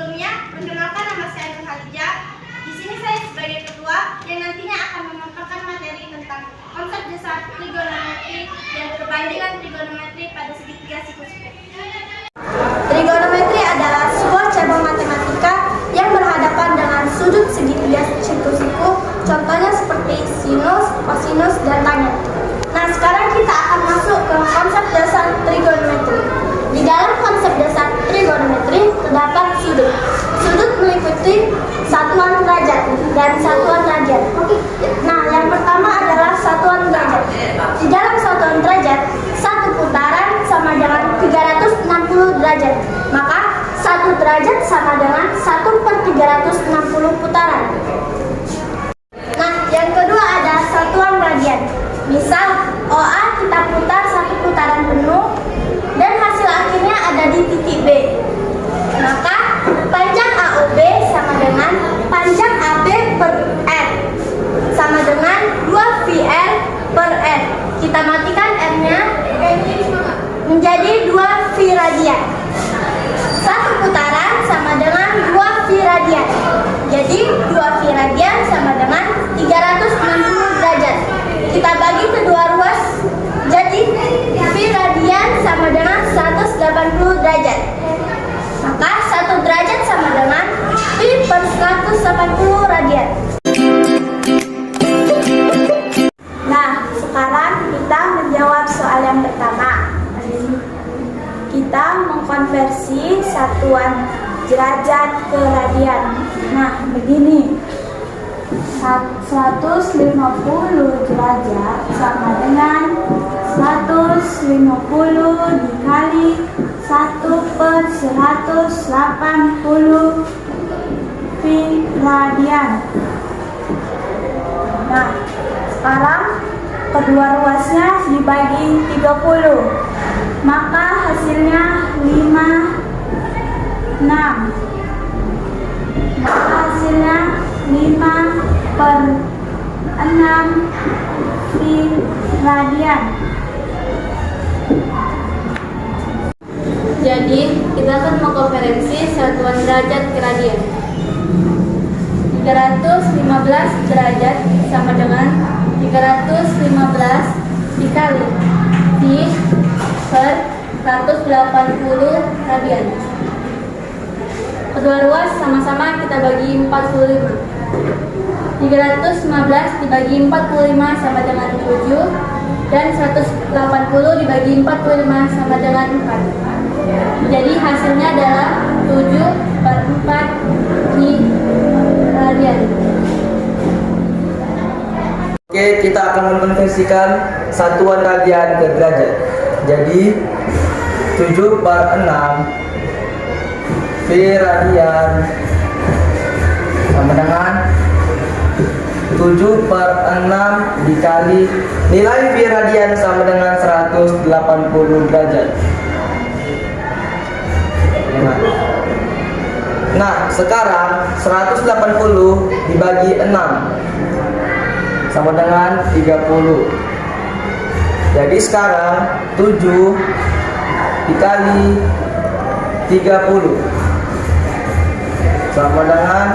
Sebelumnya, perkenalkan nama saya Nur Halijah. Di sini saya sebagai ketua yang nantinya akan memaparkan materi tentang konsep dasar trigonometri dan perbandingan trigonometri pada segitiga siku-siku. Trigonometri adalah sebuah cabang matematika yang berhadapan dengan sudut segitiga siku-siku, contohnya seperti sinus, kosinus, dan tangen. Nah, sekarang kita akan masuk ke konsep dasar trigonometri. Di dalam konsep dasar trigonometri terdapat sudut. Sudut meliputi satuan derajat dan satuan radian. Nah, yang pertama adalah satuan derajat. Di dalam satuan derajat, satu putaran sama dengan 360 derajat. Maka, satu derajat sama dengan 1/360 putaran. Nah, yang kedua ada satuan radian. Misal, OA kita putar satu putaran penuh dan hasil akhirnya ada di titik B. Maka, panjang AOB sama dengan panjang AB per R sama dengan 2VR per R. Kita matikan R-nya menjadi 2V radian. Satu putaran sama dengan 2V radian. Jadi 2V radian sama dengan 360 derajat. Kita bagi kedua ruas, jadi V radian sama dengan 180 derajat. Maka 1 derajat sama dengan V per 180 radian. Nah, sekarang kita menjawab soal yang pertama. Kita mengkonversi satuan derajat ke radian. Nah, begini. 150 derajat sama dengan 150 dikali 1/180 V radian. Nah, sekarang kedua ruasnya dibagi 30. Maka hasilnya 6. Maka hasilnya 5/6 V radian. Jadi, kita akan mengkonversi satuan derajat ke radian. 315 derajat sama dengan 315 dikali V per 180 radian. Kedua ruas sama-sama kita bagi 45. 315 dibagi 45 sama dengan 7 dan 180 dibagi 45 sama dengan 4. Jadi hasilnya adalah 7/4 V radian. Oke, kita akan mengkonversikan satuan radian ke derajat. Jadi 7/6 V radian sama dengan 7/6 dikali nilai V radian sama dengan 180 derajat. Nah, sekarang 180 dibagi 6 sama dengan 30. Jadi sekarang 7 dikali 30 sama dengan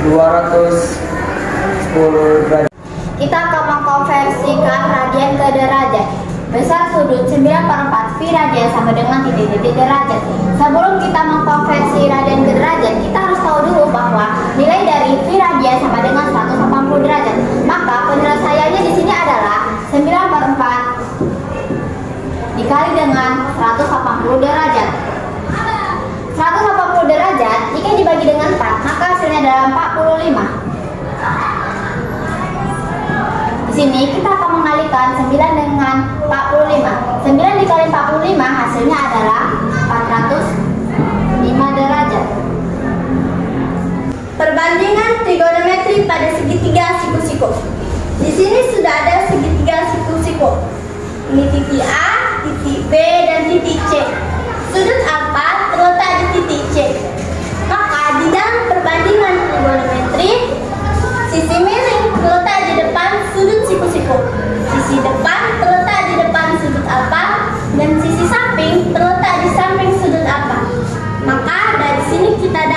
210 derajat. Kita akan mengkonversikan radian ke derajat. Besar sudut 9/4 V radian sama dengan titik-titik derajat. Sebelum kita mengkonversi radian ke derajat, kita harus tahu dulu bahwa nilai dari V radian sama dengan 180 derajat. Maka penyelesaiannya di sini adalah 9/4 dikali dengan 180 derajat. 180 derajat jika dibagi dengan 4, maka hasilnya adalah 45. Di sini kita akan mengalihkan 9 dengan 45. 9 dikali 45 hasilnya adalah 405 derajat. Perbandingan trigonometri pada segitiga siku-siku. Di sini sudah ada segitiga siku-siku. Ini titik A, titik B, dan titik C. Sudut alfa terletak di titik C. Maka di dalam perbandingan trigonometri, sisi miring terletak di depan sudut siku-siku. Sisi depan terletak di depan sudut alfa dan sisi samping terletak di samping sudut alfa. Maka dari sini kita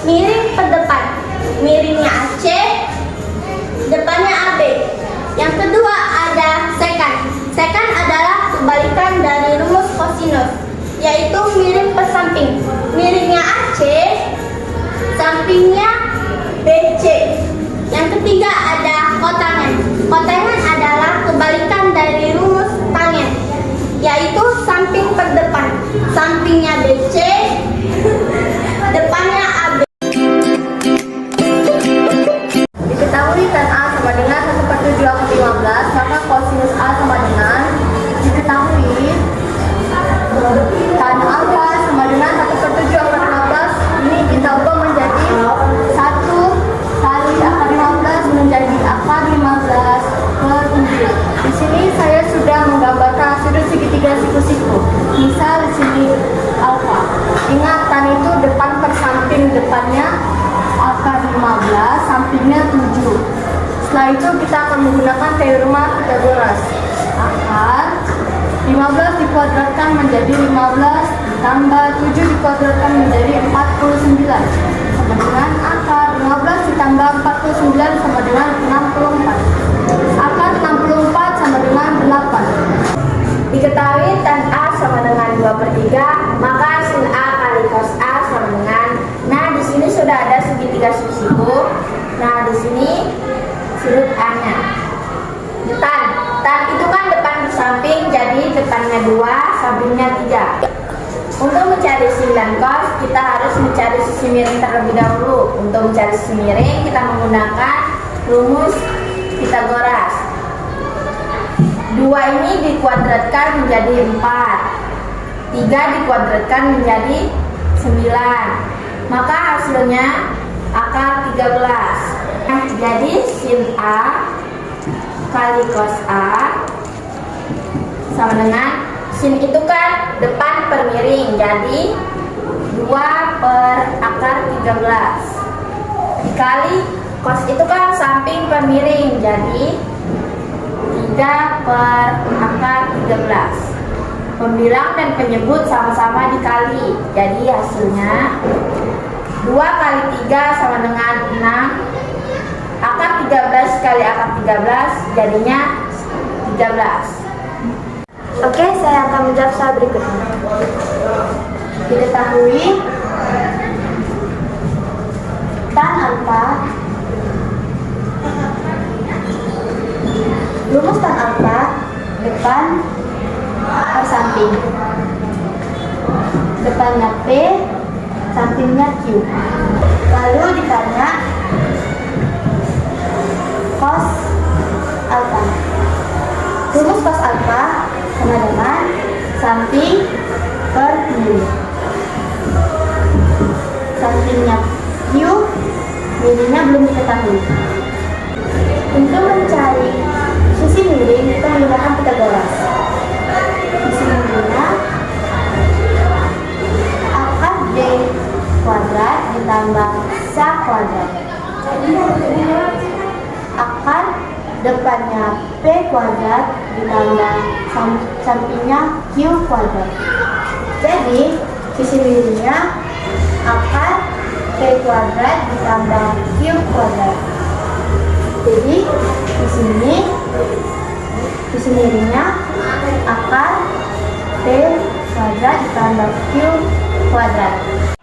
miring ke depan. Miringnya AC, depannya AB. Yang kedua ada sekant. Sekant adalah kebalikan dari rumus kosinus, yaitu miring ke samping. Miringnya AC, sampingnya BC. Yang ketiga ada kotangen. Kotangen adalah kebalikan dari rumus tangen, yaitu samping per depan. Sampingnya BC, depannya AB. Diketahui tan A sama dengan 1/7 akar 15, maka kosinus A sama dengan diketahui tan alfa sama dengan 1/7 akar 15. Ini kita ubah menjadi 1 kali akar 15 menjadi akar 15/7. Di sini saya sudah menggambarkan sudut segitiga siku-siku. Misal di sini alfa. Ingat tan itu depan per samping, depannya akar 15, sampingnya 7. Setelah itu kita akan menggunakan teorema Pythagoras. Akar 15 dikuadratkan menjadi 15 ditambah 7 dikuadratkan menjadi 49 sama dengan akar 15 ditambah 49 sama dengan 64. Akar 64 sama dengan 8. Diketahui tan A sama dengan 2/3, maka sin A kali cos A sama dengan, nah di sini sudah ada segitiga siku. Nah di sini sudut A-nya. Tan itu kan depan samping, jadi depannya 2, sampingnya 3. Untuk mencari sin dan cos, kita harus mencari sisi miring terlebih dahulu. Untuk mencari sisi miring, kita menggunakan rumus Pythagoras. 2 ini dikuadratkan menjadi 4, 3 dikuadratkan menjadi 9, maka hasilnya akar 13. Nah, jadi sin A kali cos A sama dengan, sin itu kan depan per miring, jadi 2 per akar 13 dikali cos itu kan samping per miring, jadi 3 per akar 13. Pembilang dan penyebut sama-sama dikali, jadi hasilnya 2 kali 3 sama dengan 6. Akar 13 kali akar 13 jadinya 13. Oke, saya akan menjawab soal berikutnya. Diketahui tan alfa, rumus tan alfa depan per samping, depannya P, sampingnya Q. Lalu ditanya cos alfa. Rumus cos alfa sama dengan samping per miring. Sampingnya Q, miringnya belum diketahui. Untuk mencari sisi miring, kita menggunakan Pythagoras. Sisi miringnya akar B kuadrat ditambah sa kuadrat. Akar depannya P kuadrat ditambah sampingnya Q kuadrat. Jadi sisi miringnya akar P kuadrat ditambah Q kuadrat. Jadi di sini sisi miringnya akar P kuadrat ditambah Q kuadrat.